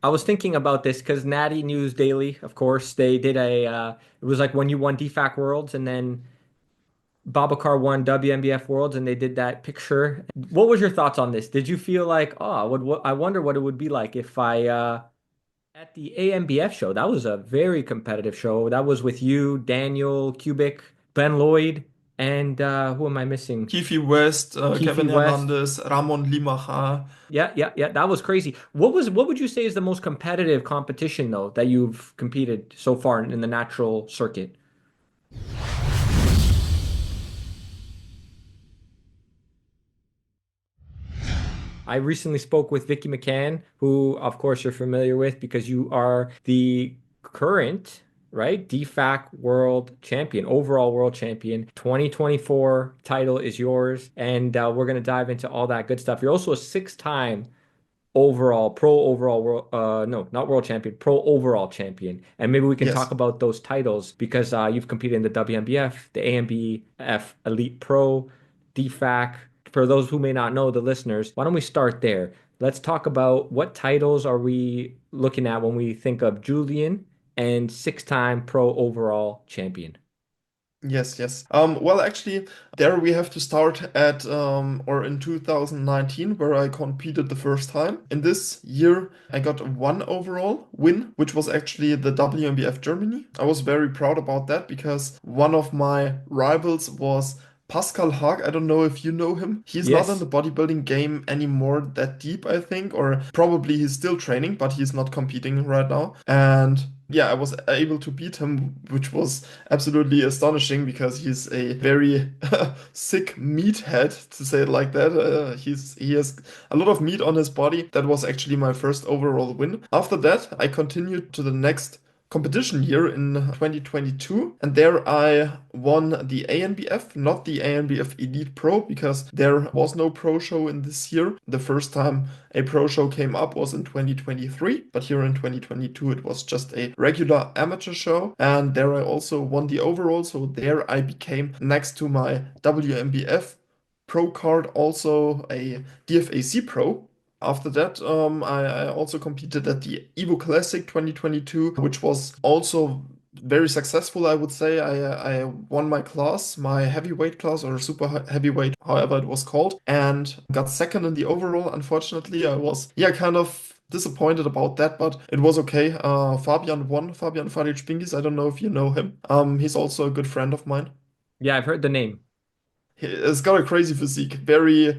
I was thinking about this because Natty News Daily, of course, they did it was like when you won DFAC Worlds and then Babacar won WNBF Worlds and they did that picture. What was your thoughts on this? Did you feel like, oh, I wonder what it would be like if at the AMBF show, that was a very competitive show. That was with you, Daniel Kubik, Ben Lloyd, and who am I missing? Keefe West, Keefe Kevin West. Hernandez, Ramon Limacha. Yeah. That was crazy. What would you say is the most competitive competition though that you've competed so far in the natural circuit? I recently spoke with Vicky McCann, who of course you're familiar with because you are the current, right, DFAC world champion, overall world champion. 2024 title is yours, and we're going to dive into all that good stuff. You're also a six-time overall pro overall world no not world champion pro overall champion, and maybe we can talk Yes. about those titles because you've competed in the WNBF, the AMBF Elite Pro, DFAC. For those who may not know, the listeners, why don't we start there? Let's talk about what titles are we looking at when we think of Julien and six-time pro overall champion. Yes. Well, actually, there we have to start at or in 2019, where I competed the first time. In this year, I got one overall win, which was actually the WNBF Germany. I was very proud about that because one of my rivals was Pascal Haag. I don't know if you know him. He's not in Yes. the bodybuilding game anymore that deep, I think, or probably he's still training, but he's not competing right now. And yeah, I was able to beat him, which was absolutely astonishing because he's a very sick meathead, to say it like that. He has a lot of meat on his body. That was actually my first overall win. After that, I continued to the next competition year in 2022, and there I won the ANBF, not the ANBF Elite Pro, because there was no pro show in this year. The first time a pro show came up was in 2023, but here in 2022 it was just a regular amateur show, and there I also won the overall. So there I became, next to my WMBF pro card, also a DFAC pro. After that, I also competed at the Evo Classic 2022, which was also very successful, I would say. I won my class, my heavyweight class or super heavyweight, however it was called, and got second in the overall. Unfortunately, I was, yeah, kind of disappointed about that, but it was okay. Fabian won, Fabian Faric Pingis. I don't know if you know him. He's also a good friend of mine. Yeah, I've heard the name. He's got a crazy physique, very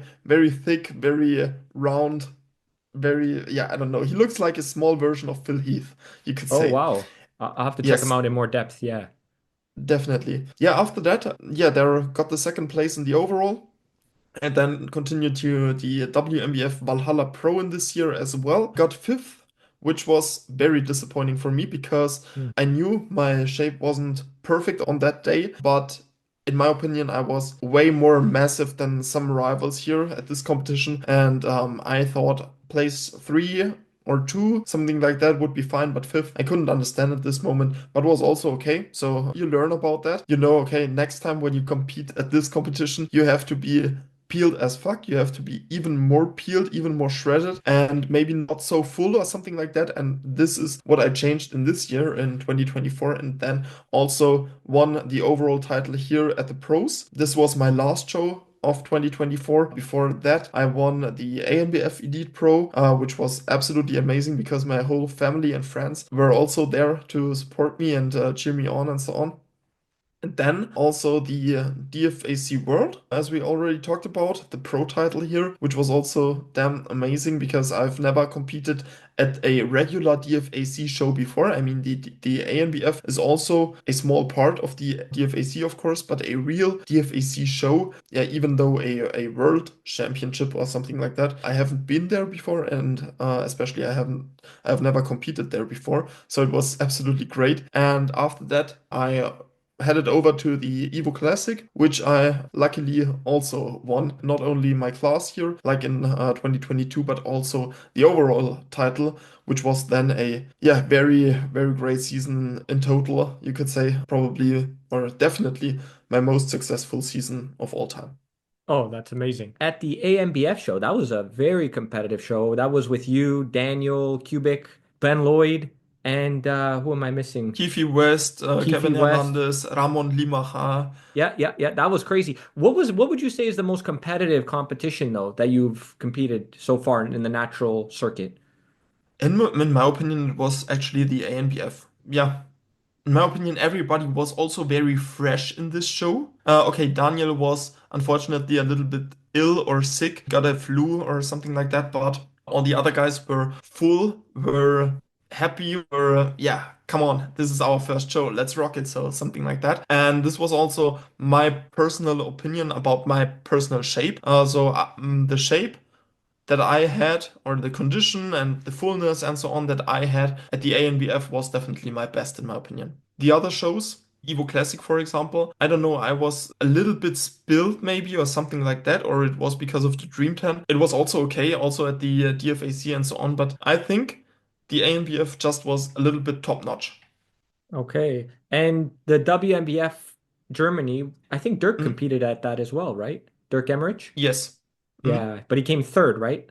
thick, very round, very, yeah, I don't know. He looks like a small version of Phil Heath, you could Oh say. wow. I'll have to check him Yes, out in more depth. Yeah. definitely. Yeah, after that, yeah, there got the second place in the overall, and then continued to the WMBF Valhalla Pro in this year as well. Got fifth, which was very disappointing for me because Hmm. I knew my shape wasn't perfect on that day, but in my opinion, I was way more massive than some rivals here at this competition, and I thought place three or two, something like that would be fine, but fifth, I couldn't understand at this moment, but was also okay. So you learn about that. You know, okay, next time when you compete at this competition, you have to be peeled as fuck. You have to be even more peeled, even more shredded, and maybe not so full or something like that. And this is what I changed in this year in 2024, and then also won the overall title here at the pros. This was my last show of 2024. Before that, I won the ANBF Elite Pro, which was absolutely amazing because my whole family and friends were also there to support me and cheer me on and so on. And then also the DFAC World, as we already talked about, the pro title here, which was also damn amazing because I've never competed at a regular DFAC show before. I mean, the ANBF is also a small part of the DFAC, of course, but a real DFAC show, yeah, even though a world championship or something like that, I haven't been there before, and especially I've never competed there before. So it was absolutely great. And after that, I headed over to the Evo Classic, which I luckily also won. Not only my class here, like in 2022, but also the overall title, which was then a, yeah, very great season in total. You could say probably or definitely my most successful season of all time. Oh, that's amazing. At the AMBF show, that was a very competitive show. That was with you, Daniel Kubik, Ben Lloyd, and who am I missing? Keefe West, Keefe Kevin West. Hernandez, Ramon Limacha. Yeah, yeah, yeah. That was crazy. What would you say is the most competitive competition though that you've competed so far in the natural circuit? In my opinion, it was actually the ANBF. Yeah, in my opinion, everybody was also very fresh in this show. Okay, Daniel was unfortunately a little bit ill or sick, got a flu or something like that, but all the other guys were full, were happy, were, yeah, come on, this is our first show, let's rock it, so something like that. And this was also my personal opinion about my personal shape. The shape that I had, or the condition and the fullness and so on that I had at the ANBF was definitely my best in my opinion. The other shows, Evo Classic, for example, I don't know, I was a little bit spilled maybe or something like that, or it was because of the Dream 10. It was also okay, also at the DFAC and so on, but I think the ANBF just was a little bit top notch. Okay. And the WNBF Germany, I think Dirk Mm, competed at that as well, right? Dirk Emmerich? yes. Mm. Yeah, but he came third, right?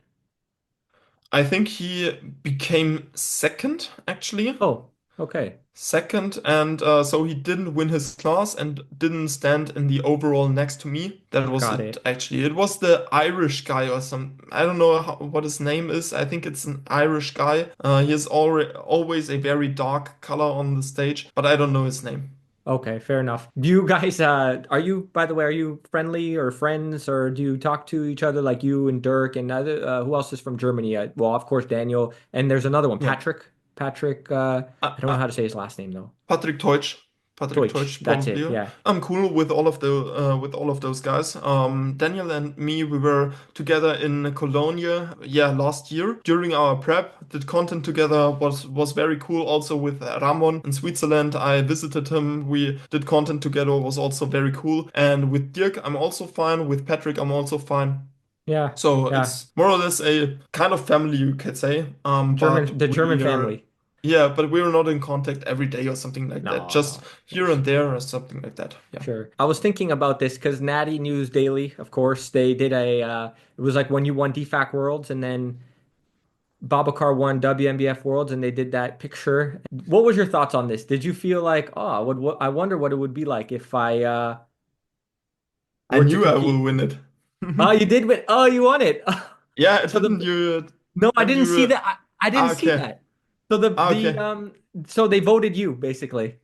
I think he became second, actually. Oh, okay. Second, and so he didn't win his class and didn't stand in the overall next to me. That was Got it, it. actually. It was the Irish guy or some, I don't know what his name is. I think it's an Irish guy. He has always a very dark color on the stage, but I don't know his name. Okay, fair enough. Do you guys are you, by the way, are you friendly or friends, or do you talk to each other like you and Dirk and other who else is from Germany? Well, of course Daniel, and there's another one, Yeah. Patrick. Patrick Uh, I don't know uh, how to say his last name though. Patrick Teutsch. Patrick Deutsch. Teutsch, That's it. probably. Yeah. I'm cool with all of the with all of those guys. Daniel and me, we were together in Cologne, yeah, last year during our prep. Did content together, was very cool. Also with Ramon in Switzerland, I visited him. We did content together, was also very cool. And with Dirk, I'm also fine. With Patrick, I'm also fine. Yeah. So Yeah. it's more or less a kind of family, you could say. But The German we are, family. yeah, but we're not in contact every day or something like that. Just No, of here course. and there or something like that. Yeah. Sure. I was thinking about this because Natty News Daily, of course, they did it was like when you won DFAC Worlds and then Babacar won WNBF Worlds and they did that picture. What was your thoughts on this? Did you feel like, oh, I wonder what it would be like if I I were to knew I will compete? win it. Oh, you did win. Oh, you won it. Yeah, So didn't the you? no, I Haven't didn't see you? that. I didn't see Okay. that. So Okay. so they voted you basically.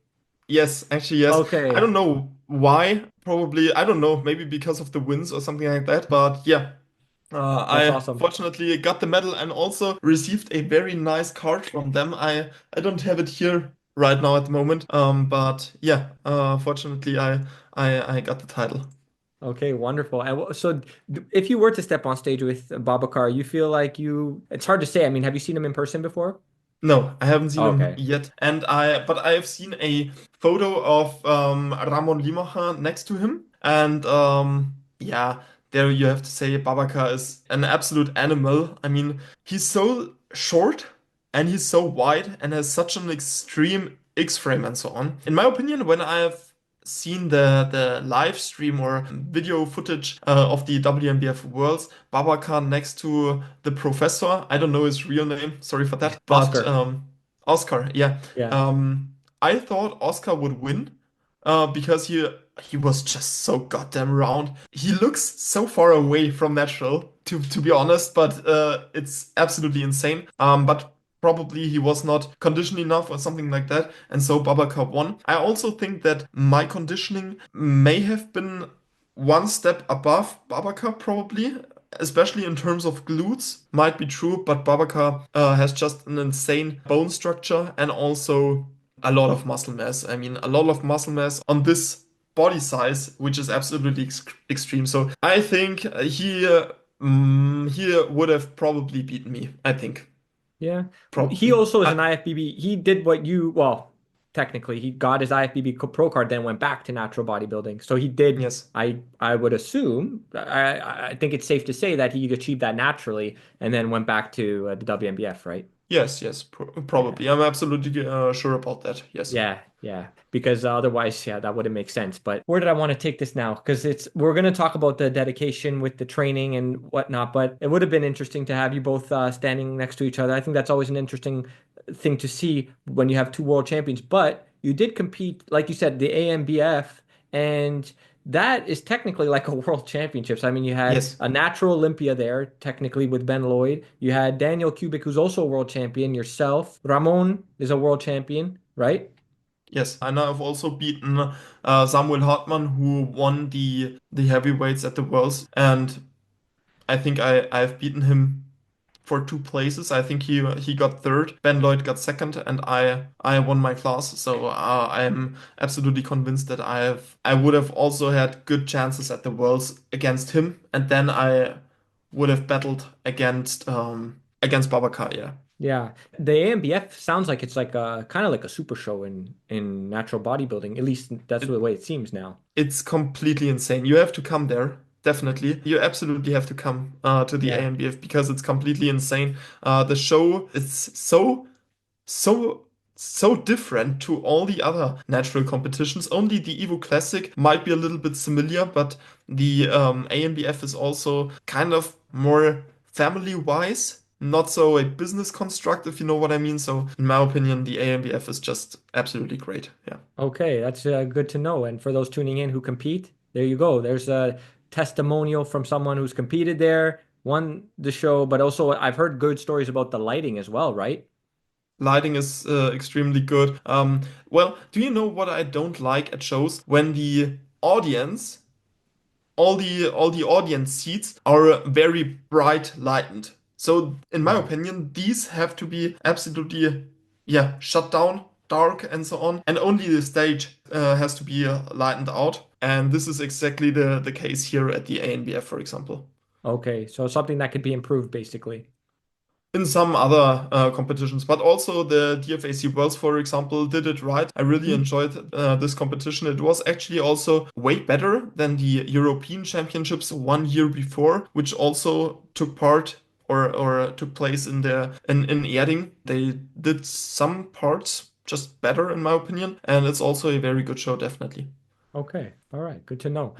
Yes, actually, yes. I Okay. don't know why. Probably, I don't know. Maybe because of the wins or something like that. But yeah, That's I awesome. fortunately got the medal and also received a very nice card from them. I don't have it here right now at the moment. But yeah, fortunately, I got the title. Okay, wonderful. And if you were to step on stage with Babacar, you feel like it's hard to say. I mean, have you seen him in person before? No, I haven't seen him Okay. yet, but I have seen a photo of Ramon Limacha next to him, and yeah, there you have to say Babacar is an absolute animal. I mean, he's so short and he's so wide and has such an extreme X frame and so on. In my opinion, when I've seen the live stream or video footage of the WNBF Worlds, Babacar next to the professor. I don't know his real name, sorry for that, but Oscar. Oscar, yeah. Yeah. I thought Oscar would win because he was just so goddamn round. He looks so far away from natural, to be honest, but it's absolutely insane. But probably he was not conditioned enough or something like that, and so Babacar won. I also think that my conditioning may have been one step above Babacar, probably, especially in terms of glutes. Might be true, but Babacar has just an insane bone structure and also a lot of muscle mass. I mean, a lot of muscle mass on this body size, which is absolutely extreme. So I think he would have probably beaten me. I think Yeah. He probably. also is an IFBB. He did well, technically, he got his IFBB pro card, then went back to natural bodybuilding. So he did, Yes. I would assume, I think it's safe to say that he achieved that naturally and then went back to the WNBF, right? Yes, yes, Yeah. probably. I'm absolutely sure about that. Yes. Yeah, yeah. Because otherwise, yeah, that wouldn't make sense. But where did I want to take this now? Because we're going to talk about the dedication with the training and whatnot. But it would have been interesting to have you both standing next to each other. I think that's always an interesting thing to see when you have two world champions. But you did compete, like you said, the AMBF, and that is technically like a world championships. I mean, you had Yes. a natural Olympia there, technically with Ben Lloyd. You had Daniel Kubik, who's also a world champion, yourself. Ramon is a world champion, right? Yes, and I've also beaten Samuel Hartmann, who won the heavyweights at the Worlds, and I think I've beaten him for two places. I think he got third, Ben Lloyd got second, and I won my class. So I'm absolutely convinced that I would have also had good chances at the Worlds against him, and then I would have battled against Babacar. Yeah. Yeah. The AMBF sounds like it's like a kind of like a super show in natural bodybuilding. At least that's the way it seems now. It's completely insane. You have to come there, definitely. You absolutely have to come to the Yeah. ANBF because it's completely insane. The show is so, so different to all the other natural competitions. Only the Evo Classic might be a little bit similar, but the ANBF is also kind of more family-wise. Not so a business construct, if you know what I mean. So, in my opinion, the ANBF is just absolutely great. Yeah. Okay, that's good to know. And for those tuning in who compete, there you go. There's a testimonial from someone who's competed there, won the show, but also I've heard good stories about the lighting as well, right? Lighting is extremely good. Well, do you know what I don't like at shows? When the audience, all the audience seats are very bright lightened. So, in my Right. opinion, these have to be absolutely, yeah, shut down, dark, and so on. And only the stage has to be lightened out. And this is exactly the case here at the ANBF, for example. Okay, so something that could be improved basically. In some other competitions, but also the DFAC Worlds, for example, did it right. I really Mhm. enjoyed this competition. It was actually also way better than the European Championships 1 year before, which also took part or took place in Erding. They did some parts just better, in my opinion, and it's also a very good show, definitely. Okay, all right, good to know.